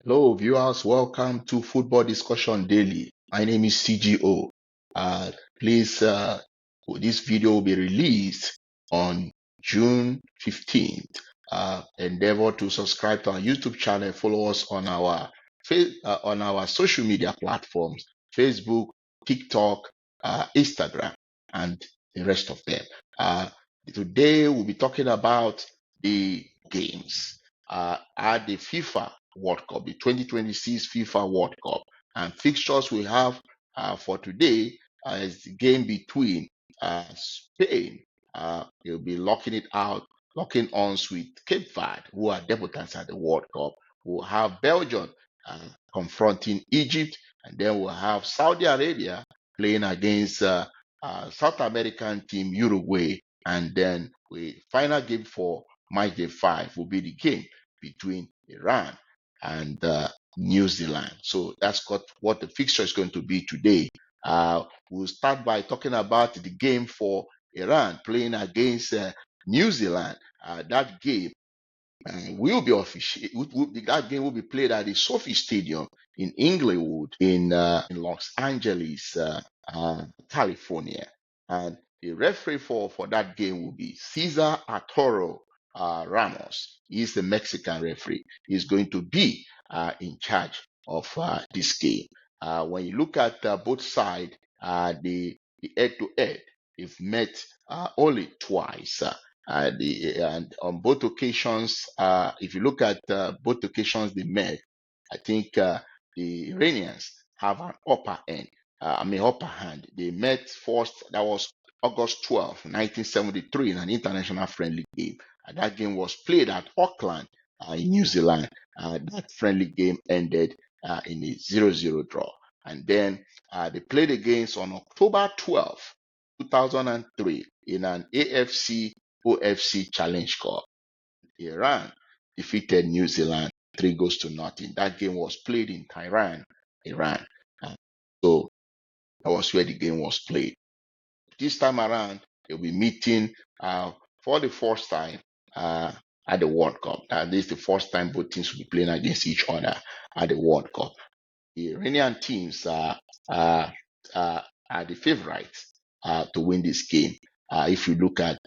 Hello, viewers. Welcome to Football Discussion Daily. My name is CGO. Uh, please, this video will be released on June 15th. Endeavor to subscribe to our YouTube channel. Follow us on our social media platforms: Facebook, TikTok, Instagram, and the rest of them. Today, we'll be talking about the games at the FIFA World Cup, the 2026 FIFA World Cup. And fixtures we have for today is the game between Spain. They'll be locking arms with Cape Verde, who are debutants at the World Cup. We'll have Belgium confronting Egypt, and then we'll have Saudi Arabia playing against South American team Uruguay, and then the final game for matchday 5 will be the game between Iran and New Zealand. So that's what the fixture is going to be today. We'll start by talking about the game for Iran playing against New Zealand. That game will be official. That game will be played at the Sophie Stadium in Inglewood in Los Angeles, California. And the referee for that game will be Cesar Arturo Ramos. He's the Mexican referee. He's going to be in charge of this game. When you look at both sides, the head-to-head, they've met only twice. And on both occasions, if you look at both occasions they met, I think the Iranians have an upper hand. They met first, that was August 12, 1973, in an international friendly game. And that game was played at Auckland in New Zealand. That friendly game ended in a 0-0 draw. And then they played against on October 12, 2003, in an AFC OFC Challenge Cup. Iran defeated New Zealand 3-0. That game was played in Tehran, Iran. So that was where the game was played. This time around, they'll be meeting for the first time at the World Cup. This is the first time both teams will be playing against each other at the World Cup. The Iranian teams are the favorites to win this game. If you look at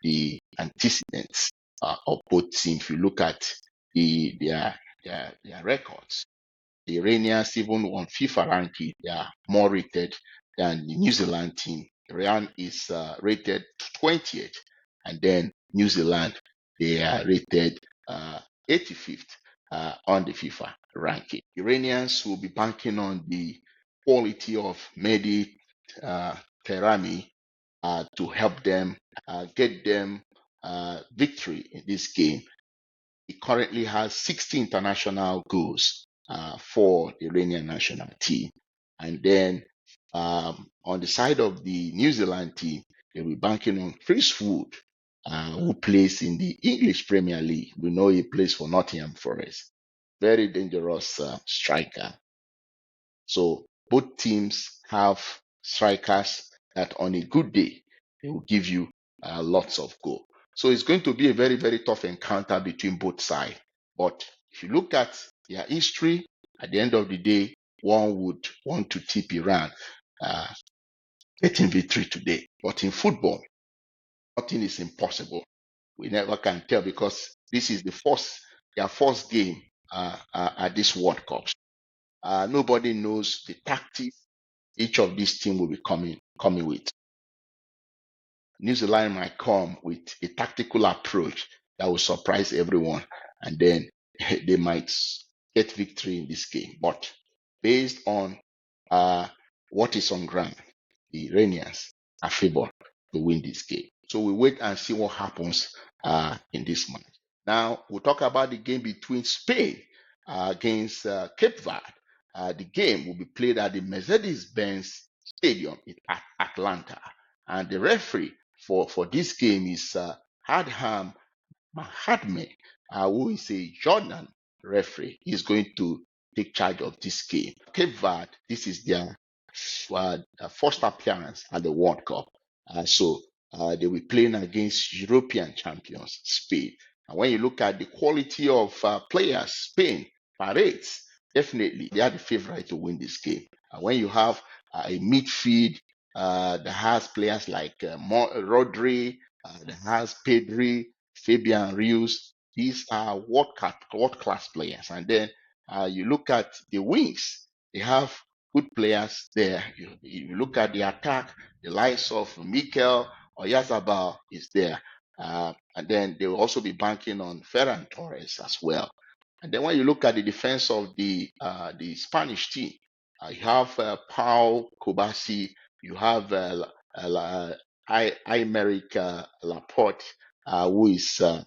the antecedents of both teams, if you look at their records, the Iranians, even on FIFA ranking, they are more rated than the New Zealand team. Iran is rated 20th, and then New Zealand, they are rated 85th on the FIFA ranking. Iranians will be banking on the quality of Mehdi Terami to help them get them victory in this game. He currently has 60 international goals for the Iranian national team. And then on the side of the New Zealand team, they'll be banking on Chris Wood, who plays in the English Premier League. We know he plays for Nottingham Forest. Very dangerous striker. So both teams have strikers that on a good day, they will give you lots of goal. So it's going to be a very, very tough encounter between both sides. But if you look at their history, at the end of the day, one would want to tip Iran getting victory today. But in football, nothing is impossible. We never can tell because this is their first game at this World Cup. Nobody knows the tactics each of these teams will be coming with. New Zealand might come with a tactical approach that will surprise everyone, and then they might get victory in this game. But based on what is on ground, the Iranians are favored to win this game. So we wait and see what happens in this match. Now we'll talk about the game between Spain against Cape Verde. The game will be played at the Mercedes-Benz Stadium in Atlanta, and the referee for this game is Adham Mahatme, who is a Jordan referee. He's going to take charge of this game. Cape Verde, this is their first appearance at the World Cup. So they will be playing against European champions, Spain. And when you look at the quality of players Spain parades, definitely they are the favorite to win this game. When you have a midfield that has players like Rodri, that has Pedri, Fabian Rios, these are world class players. And then you look at the wings, they have good players there. You look at the attack, the likes of Mikel Oyarzabal is there. And then they will also be banking on Ferran Torres as well. And then when you look at the defense of the Spanish team, you have Paul Kobasi, you have Aymeric Laporte, who is uh,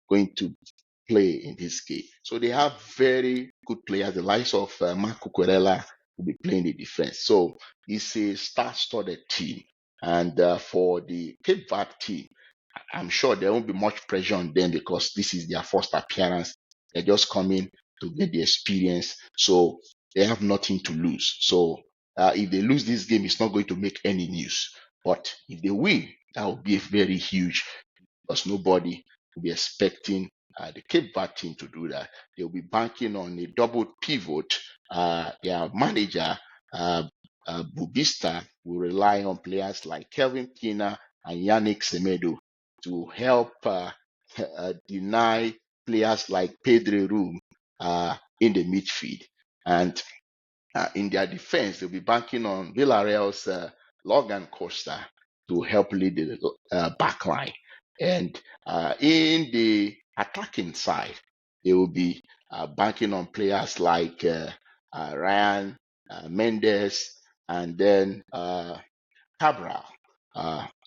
going to play in this game. So they have very good players. The likes of Marco Corella will be playing the defense. So it's a star-studded team. And for the Cape Verde team, I'm sure there won't be much pressure on them because this is their first appearance. They're just coming to get the experience. So they have nothing to lose. So if they lose this game, it's not going to make any news. But if they win, that will be very huge because nobody will be expecting the Cape Verde team to do that. They'll be banking on a double pivot. Their manager, uh, Bubista, will rely on players like Kelvin Kina and Yannick Semedo to help deny players like Pedro Room in the midfield. And in their defense, they'll be banking on Villarreal's Logan Costa to help lead the back line. And in the attacking side, they will be banking on players like Ryan Mendes and then Cabral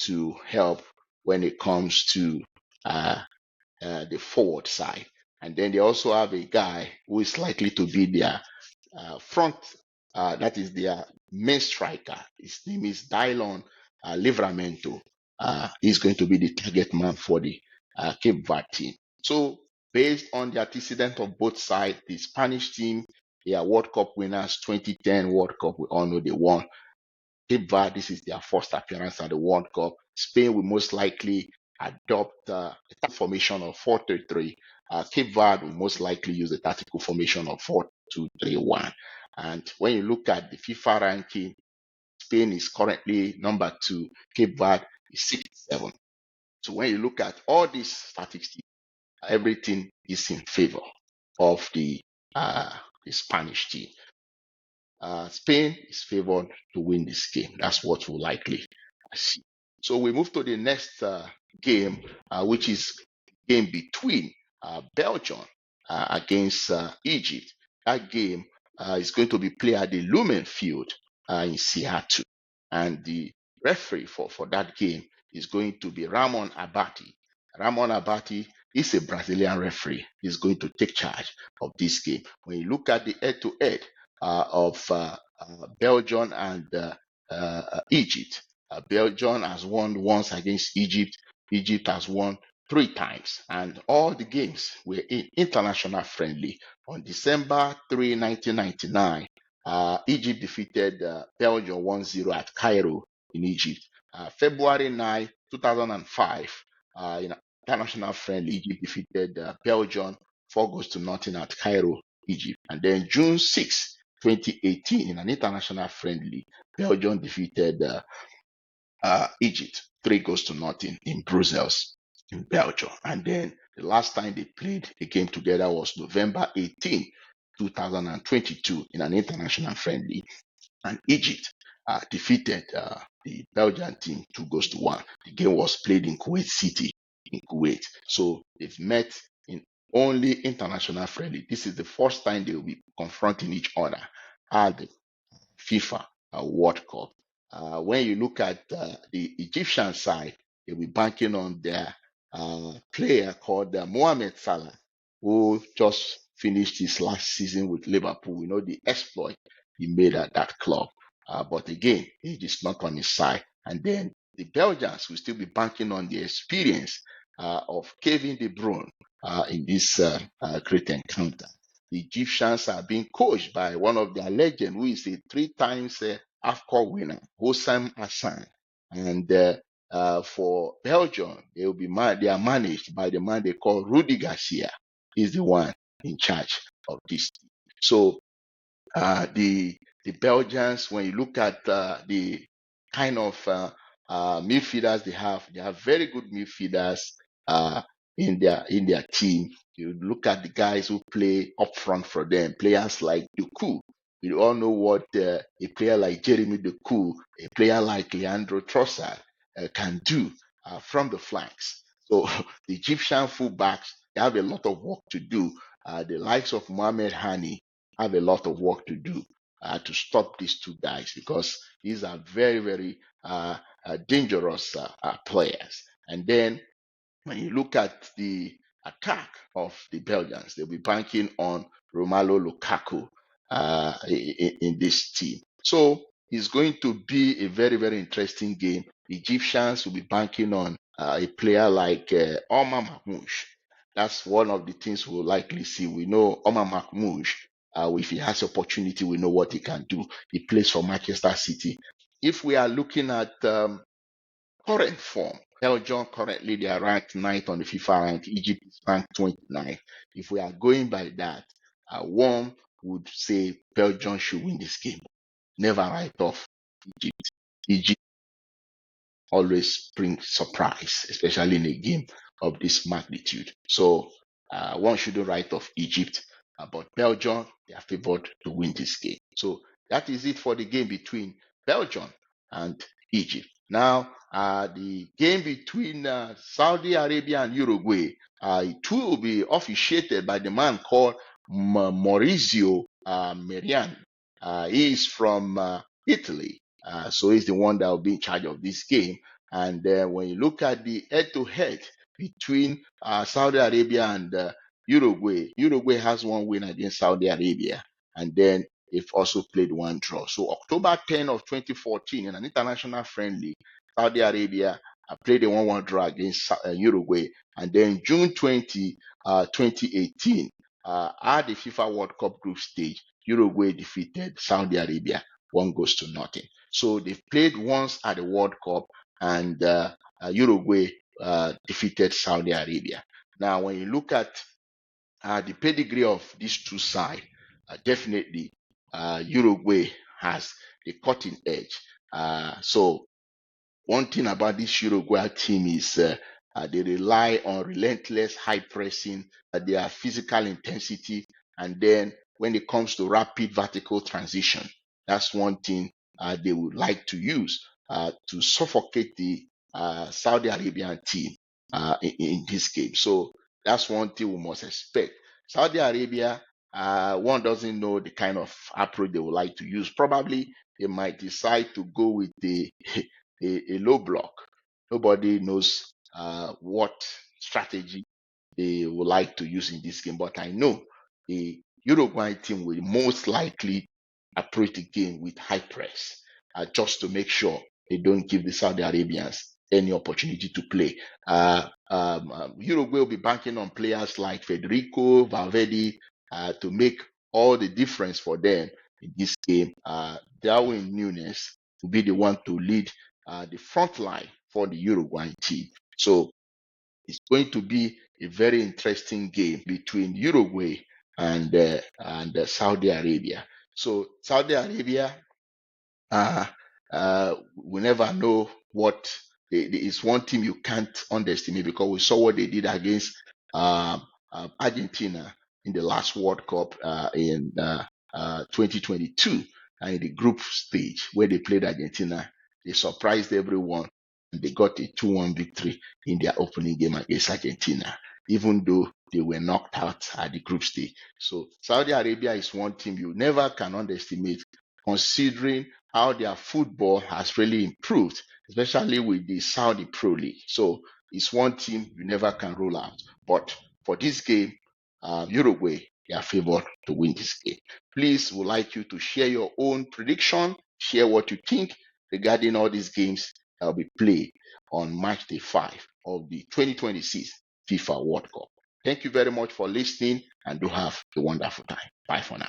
to help when it comes to uh, the forward side. And then they also have a guy who is likely to be their front, that is their main striker. His name is Dylon Livramento. He's going to be the target man for the Cape Verde team. So, based on the antecedent of both sides, the Spanish team, they are World Cup winners, 2010 World Cup, we all know they won. Cape Verde, this is their first appearance at the World Cup. Spain will most likely adopt a formation of 4-3-3. Cape Verde will most likely use the tactical formation of 4-2-3-1. And when you look at the FIFA ranking, Spain is currently number 2, Cape Verde is 67. So when you look at all these statistics, everything is in favor of the Spanish team. Spain is favored to win this game. That's what we'll likely see. So we move to the next game, which is game between Belgium against Egypt. That game is going to be played at the Lumen Field in Seattle. And the referee for that game is going to be Ramon Abati. Ramon Abati is a Brazilian referee. He's going to take charge of this game. When you look at the head-to-head of Belgium and Egypt, Belgium has won once against Egypt. Egypt has won 3 times, and all the games were international friendly. On December 3, 1999, Egypt defeated Belgium 1-0 at Cairo in Egypt. February 9, 2005, in international friendly, Egypt defeated Belgium 4-0 at Cairo, Egypt. And then June 6, 2018, in an international friendly, Belgium defeated Egypt 3-0 in Brussels, in Belgium. And then the last time they played a game together was November 18, 2022, in an international friendly. And Egypt defeated the Belgian team 2-1. The game was played in Kuwait City, in Kuwait. So they've met in only international friendly. This is the first time they will be confronting each other at the FIFA World Cup. When you look at the Egyptian side, they'll be banking on their player called Mohamed Salah, who just finished his last season with Liverpool. You know, the exploit he made at that club. But again, age is not on his side. And then the Belgians will still be banking on the experience of Kevin De Bruyne in this great encounter. The Egyptians are being coached by one of their legends, who is a 3 times AFCON winner, Hossam Hassan. And for Belgium, they will be they are managed by the man they call Rudy Garcia. He's the one in charge of this team. So the Belgians, when you look at the kind of midfielders they have very good midfielders uh, in their team. You look at the guys who play up front for them, players like Doku. We all know what a player like Jeremy Doku, a player like Leandro Trossard can do from the flanks. So the Egyptian fullbacks, they have a lot of work to do. The likes of Mohamed Hani have a lot of work to do to stop these two guys, because these are very, very dangerous players. And then when you look at the attack of the Belgians, they'll be banking on Romelu Lukaku in this team. So it's going to be a very, very interesting game. The Egyptians will be banking on a player like Omar Mahmoud. That's one of the things we'll likely see. We know Omar Mahmoud, if he has opportunity, we know what he can do. He plays for Manchester City. If we are looking at current form, Belgium currently they are ranked 9th on the FIFA rank. Egypt is ranked 29th. If we are going by that, one would say Belgium should win this game. Never write off Egypt. Egypt always brings surprise, especially in a game of this magnitude. So one shouldn't write off Egypt, but Belgium, they are favored to win this game. So that is it for the game between Belgium and Egypt. Now, the game between Saudi Arabia and Uruguay, it will be officiated by the man called Maurizio Merian. He is from Italy. So he's the one that will be in charge of this game. And when you look at the head-to-head between Saudi Arabia and Uruguay, Uruguay has one win against Saudi Arabia, and then they've also played one draw. So October 10 of 2014, in an international friendly, Saudi Arabia played a 1-1 draw against Uruguay, and then June 20, 2018, at the FIFA World Cup group stage, Uruguay defeated Saudi Arabia 1-0. So they've played once at the World Cup, and Uruguay defeated Saudi Arabia. Now, when you look at the pedigree of these two sides, definitely Uruguay has the cutting edge. So one thing about this Uruguay team is they rely on relentless high pressing, their physical intensity, and then when it comes to rapid vertical transition, that's one thing they would like to use to suffocate the Saudi Arabian team in this game. So that's one thing we must expect. Saudi Arabia, one doesn't know the kind of approach they would like to use. Probably they might decide to go with a low block. Nobody knows what strategy they would like to use in this game, but I know the Uruguay team will most likely approach the game with high press, just to make sure they don't give the Saudi Arabians any opportunity to play. Uruguay will be banking on players like Federico Valverde to make all the difference for them in this game. Darwin Nunes will be the one to lead the front line for the Uruguay team. So it's going to be a very interesting game between Uruguay and Saudi Arabia. So Saudi Arabia, we never know what it's one team you can't underestimate, because we saw what they did against Argentina in the last World Cup in 2022, in the group stage where they played Argentina. They surprised everyone, and they got a 2-1 victory in their opening game against Argentina, even though they were knocked out at the group stage. So Saudi Arabia is one team you never can underestimate, considering how their football has really improved, especially with the Saudi Pro League. So it's one team you never can rule out. But for this game, Uruguay, they are favored to win this game. Please, would like you to share your own prediction, share what you think regarding all these games that will be played on matchday 5 of the 2026 FIFA World Cup. Thank you very much for listening, and do have a wonderful time. Bye for now.